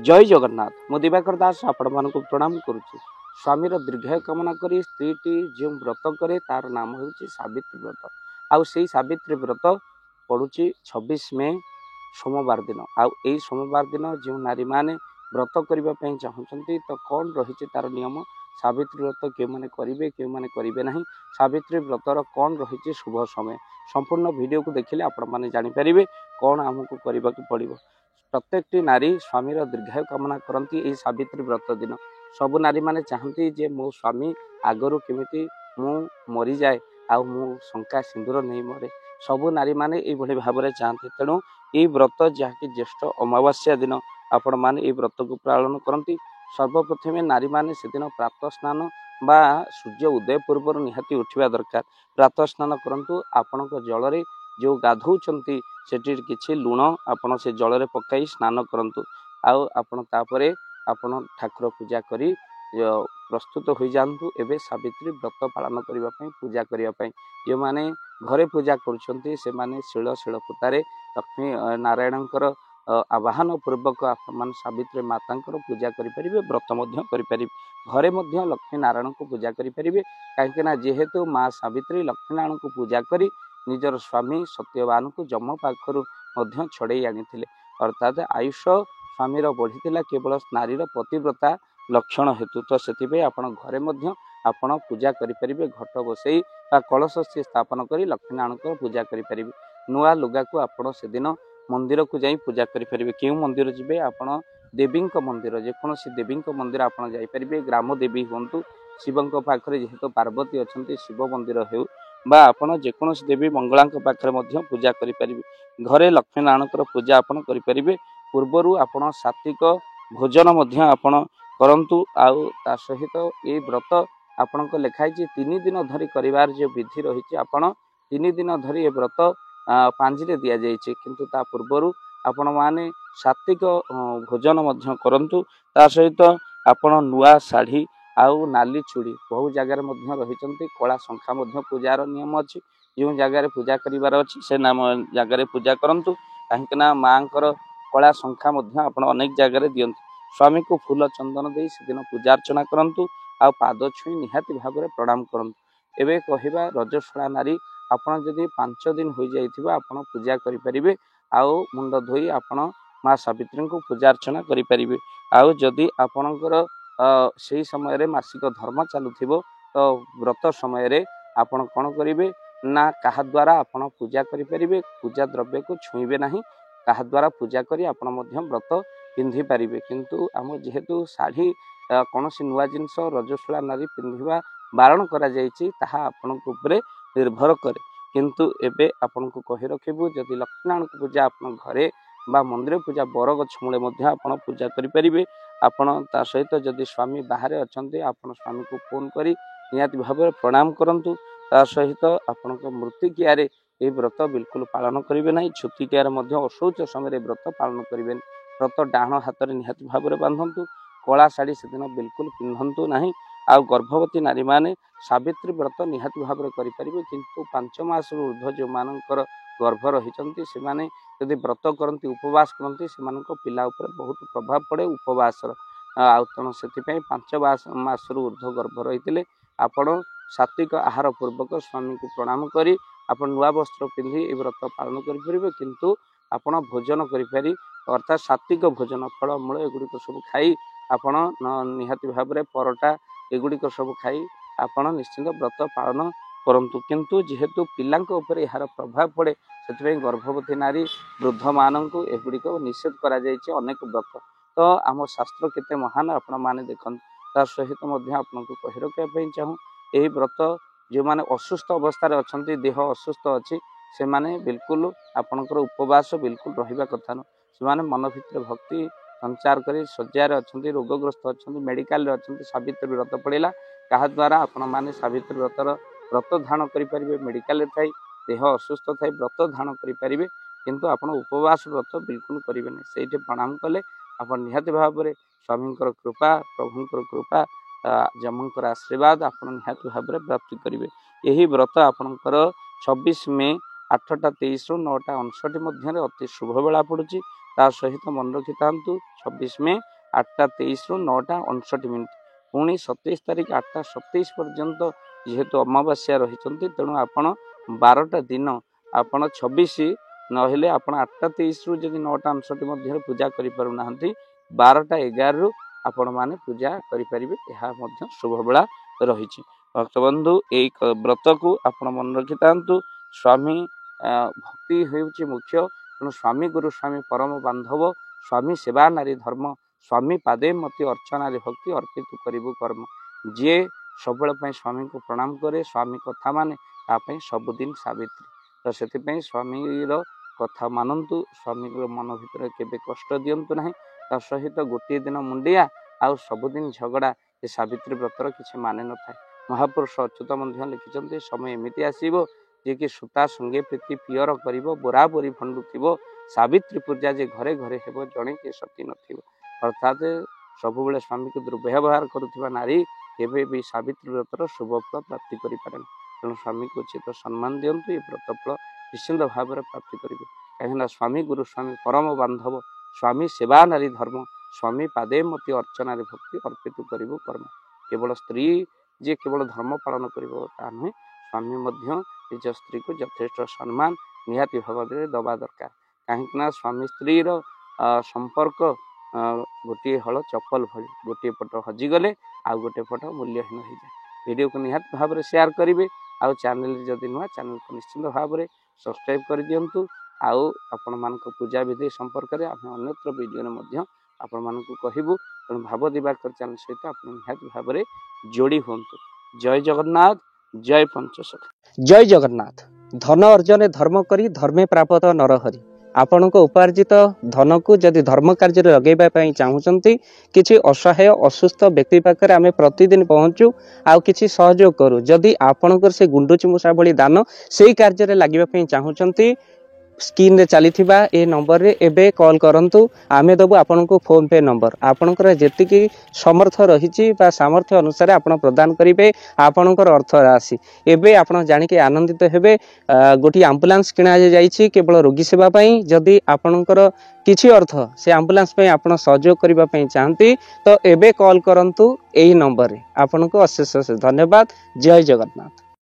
जय जगन्नाथ मु दिवाकर दास आपण मानक प्रणाम करुच्ची। स्वामीर दीर्घायु कामना करी स्त्रीटी जो व्रत करे तार नाम हूँ सावित्री व्रत। आउ से सावित्री व्रत पड़ुची 26 मे सोमवार दिन। आउ सोमवार दिन जो नारी माने व्रत करने चाहते तो कौन रही तार नियम, सावित्री व्रत क्यों मैंने करेंगे क्यों मैंने करेंगे ना, सावित्री व्रतर कौन रही शुभ समय, संपूर्ण वीडियो को देखिले आपण माने जानीपारे कौन आमको करने को पड़ो। प्रत्येकटी नारी स्वामीर दीर्घायु कामना करती यही सावित्री व्रत दिन। सबु नारी माने चाहती जे मो स्वामी आगरू केमिति मु मरी जाए आउ मु शंका सिंदूर नहीं मरे, सबु नारी माने ये भाव में चाहती। तेणु ये व्रत जहाँकि ज्येष्ठ अमावास्या दिन आपण माने ये व्रत को पालन करती। सर्वप्रथमे नारी माने से दिन प्रातः स्नान बा सूर्य उदय पूर्व निहाती उठा दरकार। प्रातः स्नान करंतु आपण जल जो गाधौंती सेठी किछि लुण आपण से जल रे पकाई स्नान करंतु। आउ आपण तापरे आपण ठाकुर पूजा करी प्रस्तुत हो जातु। एबे सावित्री व्रत पालन करने पूजा करने जो माने घरे पूजा करुछंती से माने शिल शिलपुतारे लक्ष्मी नारायणकर आवाहन पूर्वक आप सावित्री माता पूजा करें, व्रत करें। घरे मध्य लक्ष्मी नारायण को पूजा करें कहीं जेहेतु माँ सावित्री लक्ष्मी नारायण को पूजा करी निजर स्वामी सत्यवान को जम पाखर छड़े आनी, अर्थात आयुष स्वामीर बढ़ी केवल नारीर पतिव्रता लक्षण हेतु। तो से आपण घरे आपण पूजा करें, घट बसई कलश से स्थापन कर लक्ष्मी नारायण पूजा करें। नुआ लुगा को आपण से दिन मंदिर को जाई पूजा करें। क्यों मंदिर जी आपण देवी मंदिर जेकोसी देवी मंदिर आपड़ जापरेंगे, ग्राम देवी हूँ शिवों पाखे जेहेतु पार्वती अच्छा शिव मंदिर हो बा आपण जेकोसी देवी मंगला पाखे पूजा करें। घरे लक्ष्मी नारायण पूजा आपण करें। पूर्वर आपण सात्विक भोजन आपण करंतु। आउ ता सहित ये व्रत आपण को लिखाई 3 दिन धरी करिवार जो विधि रही आपण 3 दिन धरी ये व्रत पांजिरे दिया जाइए, किंतु ता पूर्वर आपण माने सात्विक भोजन करंतु। ता सहित आपण नुआ शाढ़ी आउ नाली चूड़ी बहु जगार रही कला संख्या पूजार नियम अच्छी। जो जगार पूजा करिवार अच्छी से नाम जगार पूजा करंतु, कहीं माँ कला संख्या आपण अनेक जगार दियंतु। स्वामी को फूल चंदन दे से दिन पूजा अर्चना करंतु। आ पाद छुई निहाती भाव में प्रणाम करंतु। एबे कहिबा रजस्वला नारी आपण जदि 5 दिन हो जाइथिबा आपण पूजा करि परिबे। आउ मुंड धोई आपण माँ सावित्री को पूजा अर्चना करि परिबे। आउ जदि आपणकर से समय रे मासिक धर्म चालुथिबो तो व्रत समय रे आपण कोन करिवे ना कहा द्वारा आपण पूजा करि परिबे। पूजा द्रव्य को छुईबे नहीं, कहा द्वारा पूजा करी आपण मध्य व्रत पिंधि पारिबे। किंतु आम जेहेतु शाढ़ी कौन नुआ जिनस रजस्वला नारी पिंधिबा बारण करा जायछि ताहा आपण ऊपर निर्भर करे। किंतु एबे आपण को कहि रखिबु जदि लक्ष्मीनारायण को पूजा आपण घरे बा मंदिर पूजा बर गछ मूले मध्य आपण पूजा करि परिबे। आपण ता सहित जदि स्वामी बाहर अछंती आपण स्वामी को फोन करी निहाती भाव में प्रणाम करंतु। ता सहित आपण को मृत्तिकिया रे ए व्रत बिल्कुल पालन करिवे नहीं। छुतिकिया रे मध्य अशौच समय व्रत पालन करिवे। व्रत डाहण हाथ में निहाती भाव में बांधतु। कला शाढ़ी से दिन बिल्कुल पिंधतु नहीं। आ गर्भवती नारी माने सावित्री व्रत निहाती भाव में करें, किंतु 5 मास ऊर्ध्व जो मानकर गर्भ रही से माने यदि व्रत करती उपवास करती से पिला उपर बहुत प्रभाव पड़े उपवास। तेणु से 5 मास ऊर्ध्व गर्भ रही आपण सात्विक आहार पूर्वक स्वामी को प्रणाम करी आपण नुआ वस्त्र पिंधि ये व्रत पालन करें। किंतु आपण भोजन करी अर्थात सात्विक भोजन फलमूल एगुड़िक सब खाई आपण निहाती भाव में परटा एगुड़िक सब खाई आपण निश्चिंत व्रत पालन करंतु। किंतु जेहेतु पिलांक ऊपर यार प्रभाव पड़े से गर्भवती नारी वृद्ध मान को एगुड़िक निषेध करा जायछि अनेक व्रत। तो आम शास्त्र केते महान आपण माने देखन। ता सहित आपन को कहि रखिया चाहूँ यही व्रत जो माने असुस्थ अवस्था अच्छा देह असुस्थ अच्छी से माने बिल्कुल आपणकर उपवास बिल्कुल रहिबा कथा न। से माने मन भितर भक्ति संचार करी शଯ୍ୟାରେ अच्छा रोगग्रस्त अच्छा मेडिकल अच्छा सावित्री व्रत पड़ेगा क्या द्वारा आपण माने सावित्री व्रत धारण करें। मेडिकल थाई देह असुस्थ थाई व्रत धारण करें, किंतु आपण उपवास व्रत बिल्कुल करेंगे नहीं। से प्रणाम कले आप निहाती भाव में स्वामींकर कृपा प्रभुंकर कृपा जमंकर आशीर्वाद आप निहाती भाव में प्राप्ति करेंगे। यही व्रत आपणकर 26 मे 8टा 23 रु 9टा 59 मध्य अति शुभ बेला पड़ुची। ता सहित मन रखि थांतु 26 मे 8:23 रु 9:59 पुणी 27 तारिख 8:27 पर्यंत जेहेतु अमावास्या रही तेणु आपण 12टा दिन आपण 26 नहेले आपण 8:23 रु जदि 9:59 मध्य पूजा करि पारु नाहंती 12:11 रु आपण माने पूजा करि परिबे एहा मध्य शुभ बेला रही। भक्तबंधु एई व्रत को आपण मन रखि थांतु। स्वामी भक्ति हेउची मुख्य तेणु स्वामी गुरु स्वामी परम बांधव स्वामी सेवा नारी धर्म स्वामी पादे मती अर्चनारी भक्ति अर्पित करिबु कर्म जे सबल स्वामी को प्रणाम करे स्वामी कथा माने तापई सबुदिन सावित्री तो से स्वामी कथा मानतु स्वामी मन भीतर केबे कष्ट दियंतु नहीं ता सहित गोटे दिन मुंडिया आउ सबुदिन झगड़ा ये सावित्री व्रतर किसी माने न था। महापुरुष अच्युत मध्य लिखिं समय एमती आसो जे कि सूता संगे प्रीति पियर कर बोरा बोरी भंडुव सावित्री पूजा जे घरे घरे हेब जड़े कि सती नर्थात सब स्वामी को दुर्व्यवहार करुवा नारी केवे भी सावित्री व्रतर शुभ फल प्राप्ति करें तेणु स्वामी को उचित सम्मान दिंतु ये व्रत फल निश्चिंत भाव में प्राप्ति करेंगे कहीं स्वामी गुरु स्वामी परम बांधव स्वामी सेवा नारी धर्म स्वामी पादे मती अर्चना भक्ति अर्पित करू कर्म केवल स्त्री जे केवल धर्म पालन कर नुहे स्वामी निज स्त्री को यथेष्ट सम्मान निहाती भाव में दबा दरकार कहीं स्वामी स्त्री संपर्क गोटे हल चपल भली गोटे पट हजिगले आउ गोटे पट मूल्यहीन हो जाए। वीडियो को निहाती भाव में शेयर करेंगे आउ चैनल जदि नुआ चैनल को निश्चिंत भाव में सब्सक्राइब कर दिंतु आउ आपण मान पूजा विधि संपर्क में आम अन्यत्र वीडियो आपण मान कहबू तेणु भाव दिवाकर चैनल सहित आप निहाती भाव में जोड़ी हूँ। जय जगन्नाथ जय पंचसखा जय जगन्नाथ। धन अर्जन धर्म करी धर्मे प्राप्त नरहरि आपण उपार्जित धन को जदि धर्म कार्य लगेगा चाहूँगी किसी असहाय असुस्थ व्यक्ति पाखे आम प्रतिदिन पहुँचू आउ किसी सहयोग करूँ जदि आपणकर से गुंडुची मूषा भली दान से कार्य लगे चाहूँगी स्क्रीन रे चली ए नंबर रे एबे कॉल करंतु आमे दबु आपन को फोन पे नंबर आपनकर जेतिकी समर्थ रहिछि बा सामर्थ्य अनुसार आपन प्रदान करिवे आपनकर अर्थ राशि एबे आपन जानि के आनंदित हेबे। गोटी एम्बुलेंस किना जाइछि केवल रोगी सेवा पई जदि आपनकर किछि अर्थ से एम्बुलेंस पई आपन सहयोग करिबा पई चाहंती तो एबे कॉल करंतु एही नंबर रे आपन को अशेष धन्यवाद। जय जगन्नाथ।